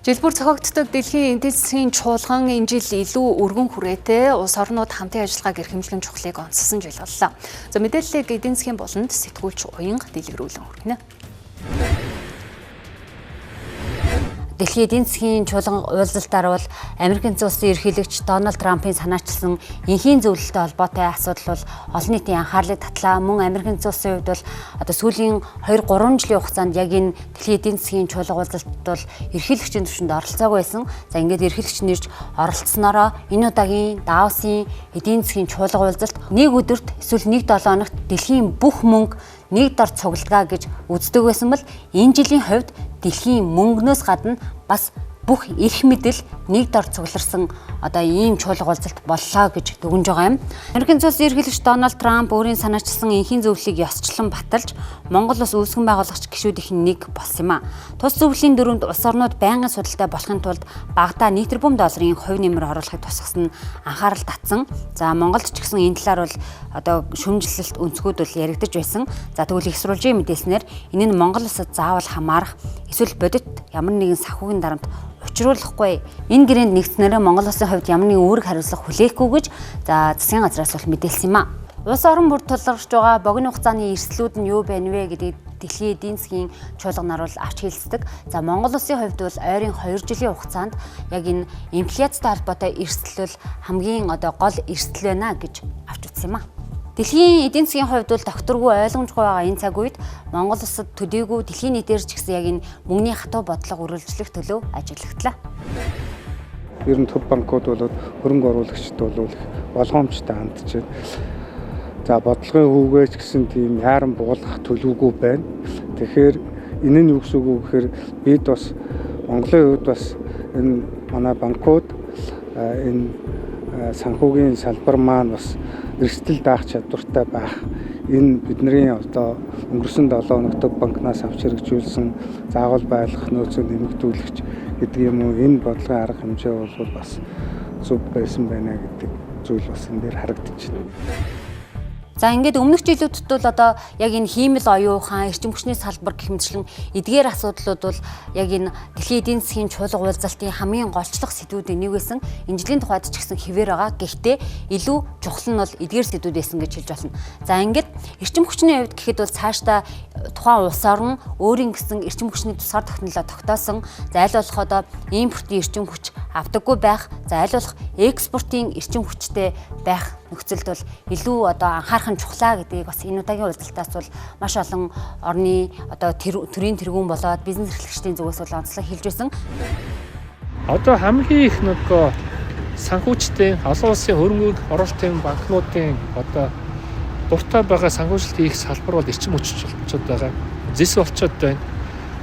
Жилбүр зохиогддог дэлхийн эдийн засгийн чуулган энэ жил илүү өргөн хүрээтэй улс орнууд хамтын ажиллагааг эрхэмжлэн чухлыг онцлсон жил боллоо. За мэдээллийг эдийн засгийн болонд сэтгүүлч Уянга дэлгэрүүлэн хүргэнэ. Дэлхийн эдийн засгийн чуулган уулзалтаар бол Америкийн улсын ерөнхийлөгч Дональд Трампын санаачилсан энхийн зөвлөлтөй холбоотой асуудал бол олон нийтийн анхаарлыг татлаа. Мөн Америкийн улсын хувьд бол сүүлийн 2-3 жилийн хугацаанд яг энэ дэлхийн эдийн засгийн чуулган уулзалтад бол ерөнхийлөгчийн түвшинд оролцоогүй байсан. За ингээд ерөнхийлөгч нэрж оролцсноороо энэ удаагийн Давосын эдийн засгийн чуулган уулзалт нэг өдөрт эсвэл 1-7 хоногт дэлхийн бүх мөнгө нэг дор цугладаг гэж үздэг байсан бол энэ жилийн хувьд дэлхийн мөнгнөөс гадна бас бүх эрх мэдэл нэг дор цугларсан ийм чуулга уулзалт боллоо гэж дүгнж байгаа юм. Америкийн улсын ерөнхийлөгч Дональд Трамп өөрийн санаачилсан энхийн зөвлөлийг ёсчлон баталж Монгол улс үүсгэн байгуулагч гишүүдийн нэг болсон юм а. Тус зөвлөлийн дөрөнд улс орнууд байнгын судалтай болохын тулд багадаа $1 тэрбум хувь нэмэр оруулахыг тусгасан анхаарал татсан. За Монголд ч гэсэн энэ талаар бол шүүмжлэлт өнцгүүд бол яригдаж байсан. За тэгвэл их сурвалжийн мэдээлснээр энэ нь Монгол улсад заавал хамаарах эсвэл бодит ямар нэгэн санхүүгийн дарамт учруулахгүй. Энэ гэрээнд нэгдснээр Монгол улсын хувьд ямар нэгэн үүрэг хариуцлага хүлээхгүй гэж засгийн газраас бол мэдээлсэн юм а. Улс орон бүр тулгарч байгаа богино хугацааны эрсдлүүд нь юу байна вэ гэдгийг дэлхийн эдийн засгийн чуулганаар бол авч хэлцдэг. За Монгол улсын хувьд бол ойрын 2 жилийн хугацаанд яг энэ инфляцтай холбоотой эрсдэл бол хамгийн гол эрсдэл байна гэж авч үзсэн юм а. Дэлхийн эдийн засгийн хувьд бол докторгүй ойлгомжгүй байгаа энэ цаг үед Монгол улсад төдийгүй дэлхийн нийтээр ч гэсэн яг энэ мөнгөний хатуу бодлого үргэлжлэх төлөв ажиллагдлаа. Ер нь төв банкуд бол хөрөнгө оруулагчид бол болгоомжтой хандж байна. За бодлогын хүүгээс гэсэн тийм хайран буулгах төлөвгүй байна. Тэгэхээр энэ нь юу гэсэн үг вэ гэхээр бид бас Монголын хувьд бас энэ манай банкуд энэ санхүүгийн салбар маань бас эрсдэл даах чадвартай байх. Энэ бидний өнгөрсөн 7 хоногт банкнаас авч хэрэгжүүлсэн заавал байлгах нөөцөө нэмэгдүүлэгч гэдэг юм уу, энэ бодлогын арга хэмжээ бол бас зөв байсан байна гэдэг зүйл бас энэ дээр харагдаж байна. За ингээд өмнөх жилүүдэд бол яг энэ хиймэл оюун ухаан, эрчим хүчний салбар гэх мэтчлэн эдгээр асуудлууд бол яг энэ дэлхийн эдийн засгийн чуулга уулзалтын хамгийн голчлох сэдвүүдийн нэг байсан. Энэ жилийн тухайд ч гэсэн хэвээр байгаа. Гэхдээ илүү чухал нь бол эдгээр сэдвүүд байсан гэж хэлж болно. За ингээд эрчим хүчний хувьд гэхэд бол цаашдаа тухайн улс орн өөрийн гэсэн эрчим хүчний тусгаар тогтнолоо тогтоосон. За аль болох импортын эрчим хүч авдаггүй байх. За аль болох экспортын эрчим хүчтэй байх нөхцөлд бол илүү анхаарах нь чухлаа гэдгийг бас энэ удаагийн уулзалтаас бол маш олон орны төрийн тэргүүн болоод бизнес эрхлэгчдийн зүгээс бол онцлог хэлж байсан. Хамгийн их санхүүчдийн олон улсын хөрөнгө оруулалтын банкнуудын дуртай байгаа санхүүжилт хийх салбар бол эрчим хүчтэй байгаа. Зэс болчиход байна.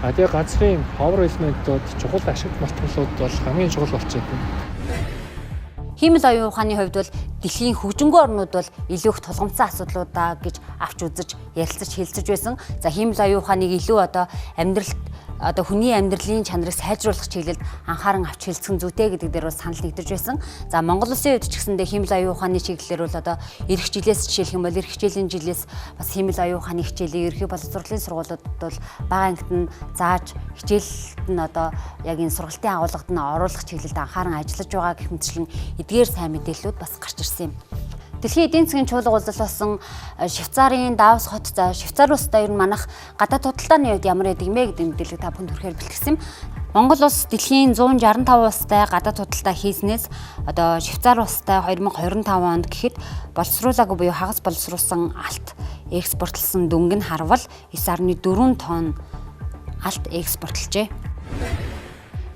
Тэгээ ганцхан power element-ууд чухал ашиг мартгалууд бол хамгийн чухал болчиход байна. Хиймэл оюун ухааны хувьд бол дэлхийн хөгжингүй орнууд бол илүү их тулгамдсан асуудлуудаа гэж авч үзэж ярилцаж хэлцэж байсан. За хиймэл оюун ухааныг илүү амьдралд хүний амьдралын чанарыг сайжруулах чиглэлд анхааран авч хэлцэх зүйтэй гэдэг дээр бол санал нэгдэж байсан. За Монгол улсын хувьд ч гэсэндээ хиймэл оюун ухааны чиглэлээр бол эх жилээс жишээлх юм бол эх хичээлийн жилээс бас хиймэл оюун ухааны хичээлийг ерхий боловсролын сургуулиудад бол бага ангид нь зааж хичээлд нь яг энэ сургалтын агуулгад нь оруулах чиглэлд анхааран ажиллаж байгаа гэх мэтчлэн эдгээр сайн мэдээллүүд бас гарч ирсэн юм. Дэлхийн эдийн засгийн чуулга уулзалт болсон Швейцарын Давос хот. За Швейцар улстай ер нь манайх гадаад худалдааны хувьд ямар байдаг юм бэ гэдэг мэдээллийг та бүхэнд хүрэхээр бэлтгэсэн. Монгол улс дэлхийн 165 улстай гадаад худалдаа хийснээс Швейцар улстай 2025 онд гэхэд боловсруулаагүй буюу хагас боловсруулсан алт экспортлсон дөнгө нь харвал 9.4 тонн алт экспортлжээ.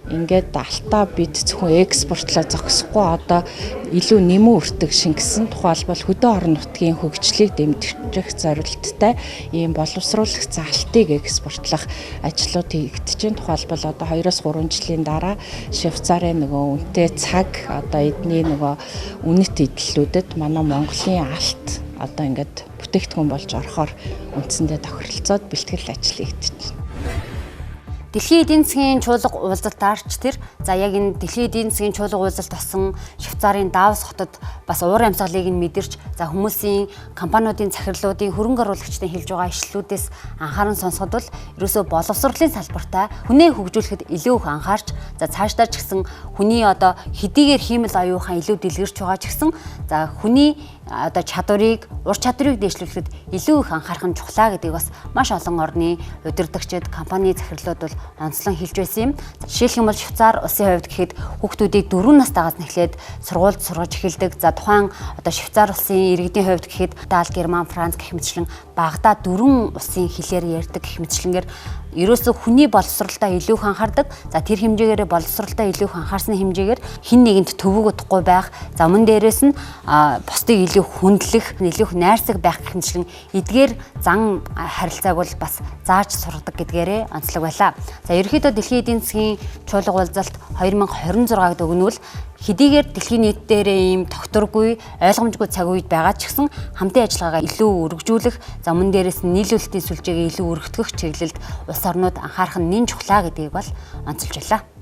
Ингээд алтаа бид зөвхөн экспортлоо зогсохгүй илүү нэмэн өртөг шингэсэн тухайлбал хөдөө орон нутгийн хөгжлийг дэмжих зорилттой ийм боловсруулах залтыг экспортлох ажлууд хийгдэж байна. Тухайлбал 2-3 жилийн дараа Швейцарын үнэтэй цаг эдний үнэт эдлэлүүдэд манай Монголын алт ингээд бүтээгдэхүүн болж орохоор үндсэндээ тохиролцоод бэлтгэл ажил хийгдэж байна. Дэлхийн эдийн засгийн чуулга уулзалтаарч тэр яг энэ дэлхийн эдийн засгийн чуулга уулзалт болсон Швейцарын Давос хотод бас уур амьсгалыг нь мэдэрч хүмүүсийн компаниудын захирлуудын хөрөнгө оруулагчдын хэлж байгаа ишлэлүүдээс анхааран сонсоход бол ерөөсөө боловсролын салбартаа хүнээ хөгжүүлэхэд илүү их анхаарч цаашдаа ч гэсэн хүний одоо хэдийгээр хиймэл оюухан илүү дэлгэрч байгаа ч гэсэн хүний чадварыг ур чадварыг дэвшлүүлэхэд илүү их анхаарах нь чухлаа гэдгийг бас маш олон орны удирдагчид, компани захирлууд бол онцлон хэлж байсан юм. Жишээлх юм бол Швейцар улсын хувьд гэхэд хүүхдүүдийг 4 настайгаас эхлээд сургуульд сургаж эхэлдэг. Тухайн Швейцар улсын иргэдийн хувьд гэхэд Итали, Герман, Франц гэх мэтчлэн багадаа 4 улсын хэлээр ярьдаг гэх мэтчлэнгээр ерөөсөө хүний боловсролтой илүү их анхаардаг. Тэр хэмжээгээр боловсролтой илүү их анхаарсны хэмжээгээр хин нэгэнд төвөг утгагүй байх. Мөн дээрээс нь бусдыг илүү хүндлэх, илүү их найрсаг байх гэх мэтлэн эдгээр зан харилцааг бол бас зааж сургадаг гэдгээрээ онцлог байлаа. Ерөнхийдөө дэлхийн эдийн засгийн чуулга уулзалт 2026-д өгнүүл хэдийгээр дэлхийн нийт дээрээ ийм тогтворгүй, ойлгомжгүй цаг үед байгаа ч гэсэн хамтын ажиллагаагаа илүү өргөжүүлэх, мөн дээрээс нь нийлүүлэлтийн сүлжээгээ илүү өргөтгөх чиглэлд улс орнууд анхаарах нь нэн чухлаа гэдгийг бол онцолж байлаа.